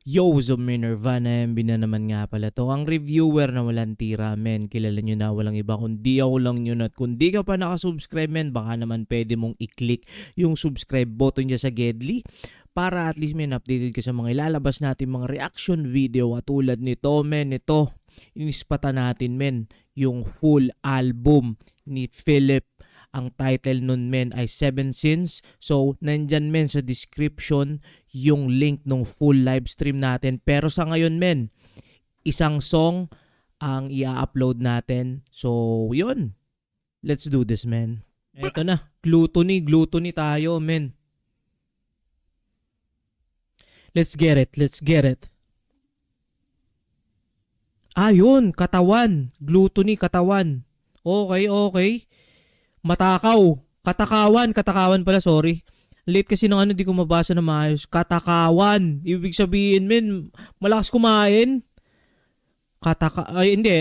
Yo, so Nirvana MB na naman nga pala to. Ang reviewer na walang tira, men. Kilala nyo na, walang iba kundi ako lang yun. At kung di ka pa nakasubscribe, men, baka naman pwede mong i-click yung subscribe button dyan sa Gedli para at least, men, updated ka sa mga ilalabas natin mga reaction video. At tulad nito, men, ito, inispata natin, men, yung full album ni Philip. Ang title nun, men, ay 7 Sins. So, nandyan, men, sa description yung link ng full live stream natin. Pero sa ngayon, men, isang song ang i-upload natin. So, yun. Let's do this, men. Eto na. Gluttony tayo, men. Let's get it. Yun. Katawan. Gluttony, katawan. Okay. Matakaw. Katakawan pala, sorry. Late kasi ng di ko mabasa na maayos. Katakawan. Ibig sabihin, men, malakas kumain. Hindi.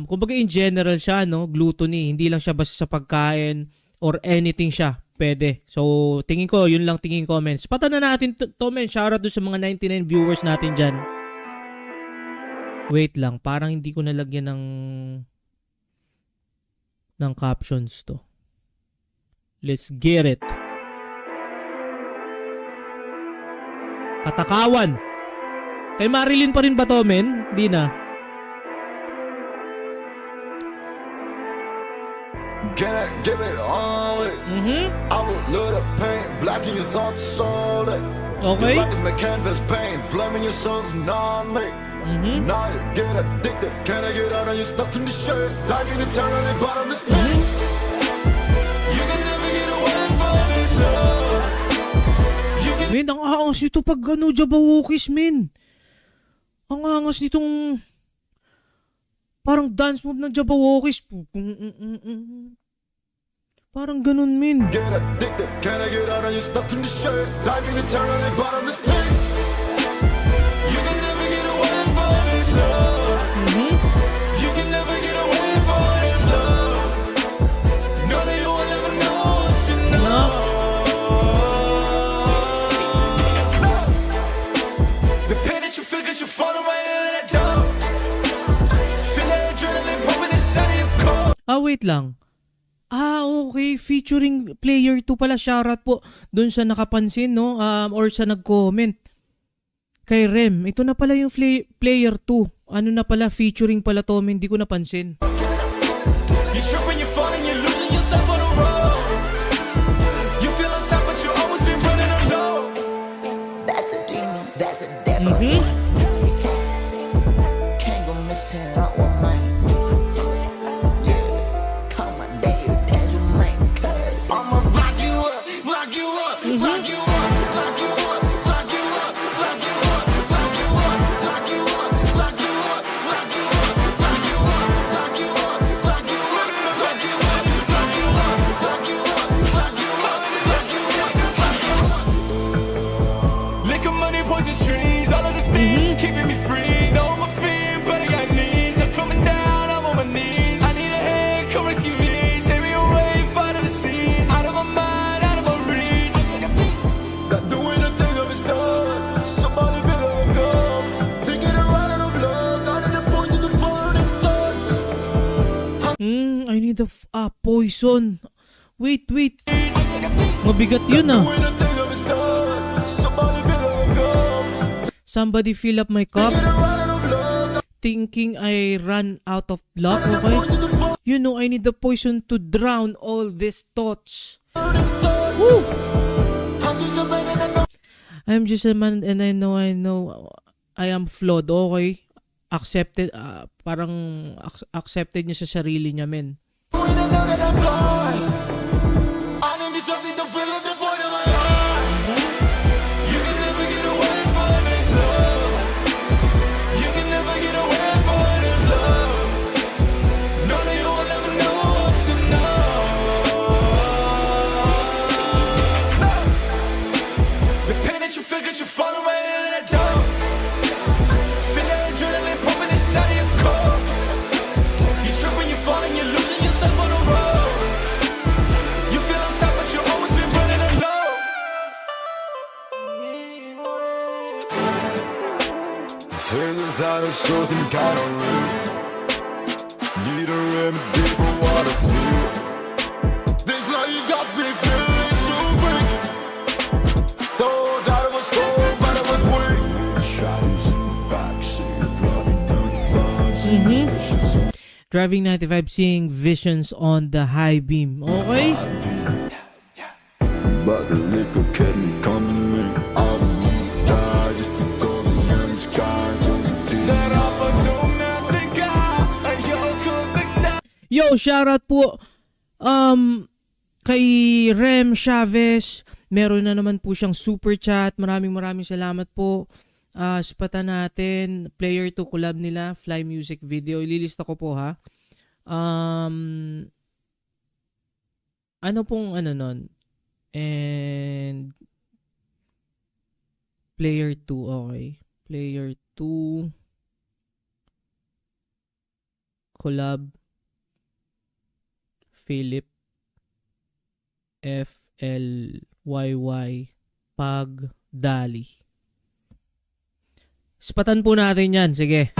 Kumbaga in general siya, no? Gluttony. Hindi lang siya basta sa pagkain or anything siya. Pwede. So, tingin ko, yun lang tingin comments. Pata na natin to, men. Shoutout doon sa mga 99 viewers natin dyan. Wait lang. Parang hindi ko nalagyan ng captions to. Let's get it. Katakawan. Kay Marilyn pa rin ba to, men? Di na. Can I give it all? I will love the pain, blocking your thoughts solid. Okay. Your life is my canvas paint, blaming yourself non-me. Now you get addicted, can I get out of you stuck in the shirt? Like an eternally bottomless pit. You can never get away from this love. Men, ang angas nito pag Jabawokis, men. Ang angas nitong parang dance move ng Jabawokis. Parang ganun, men. Get addicted, can I get out of you stuck in the shirt? Like an eternally bottomless pit. You can never get away from this love. You can never get away from this love. No, that you will never know what you know. The pain that you feel, cause you're falling right into that door. Feel that adrenaline pumping inside of your core. Wait lang. Okay. Featuring player 2 pala. Shoutout po dun sa nakapansin, no? Or sa nag-comment. Kay Rem. Ito na pala yung player 2. Ano na pala? Featuring pala to, men. Hindi ko napansin. You're tripping, you're falling, you're losing yourself on the road. You feel on top, but you always been running alone. That's a demon, that's a devil. Can't go missing out with mine. Yeah, call my day, dance with mine. Cause I'ma rock you up, rock you up, rock you up, rock you up, rock you up, rock you up, rock you up, rock you up, rock you up, rock you up, rock you up, rock you up, rock you up, rock you up, rock you up, rock you up, rock you up, rock you up, rock you up. Liquor, money, poison trees, all of the things keeping me free. No, I'm a fiend, but I got knees. I'm coming down, I'm on my knees. I need a hand, come rescue me. Take me away, far to the seas. Out of my mind, out of my reach. Not doing a thing of his done. Somebody better go. Taking a ride out of love. Out of the poison to burn his thoughts. I need poison. Wait. Mabigat yun, Doing a thing of his done. Somebody better go. Somebody fill up my cup. Taking a ride out of love. Thinking I ran out of luck, Out of the okay? poison to burn You know, I need the poison to drown all these thoughts. his thoughts. Woo! I'm just a man and I know. I'm just a man and I know I am flawed, okay? Accepted, parang accepted niya sa sarili niya, men. When I know that I'm flawed, I need something to fill up the void of my heart. You can never get away from this love. You can never get away from this love. No, that you will never know what you know. The pain that you feel, cause you're falling right into that door. Feel that adrenaline pumping inside of your core. You're tripping, you're falling, you're losing yourself on the road. it shows some kind of real. Need a remedy for what I feel. This love you got me feeling so weak. Thought that it was strong, but it was weak. Shadows in the backseat, driving down the thoughts. Driving 95, seeing visions on the high beam. Okay? But the liquor kept me coming in. I don't need to die just to go beyond the sky to the deep. Yo, shoutout po kay Rem Chavez. Meron na naman po siyang super chat. Maraming salamat po. Spatan natin, player to collab nila, Fly Music video. Ililista ko po ha. Ano pong ano nun? And player 2, okay. Player 2 collab Philip FLYY Pagdali. Spatan po natin yan. Sige.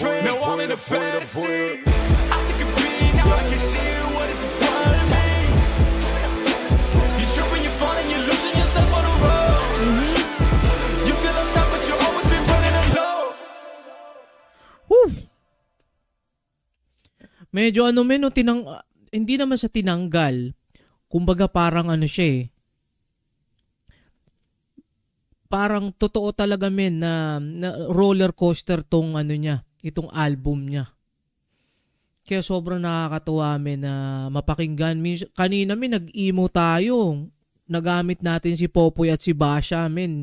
Now I'm in a fantasy. I took a beat, now I can see what is in front of me. You're tripping, you're falling, you're losing yourself on the road. You feel on top, but you always been running alone. Woo! Medyo ano men, no, hindi naman sa tinanggal. Kumbaga parang ano siya eh. Parang totoo talaga men na roller coaster tong ano niya, itong album niya. Kaya sobrang nakakatuwa men na mapakinggan. Kanina men nag-emo tayo. Nagamit natin si Popoy at si Basha men.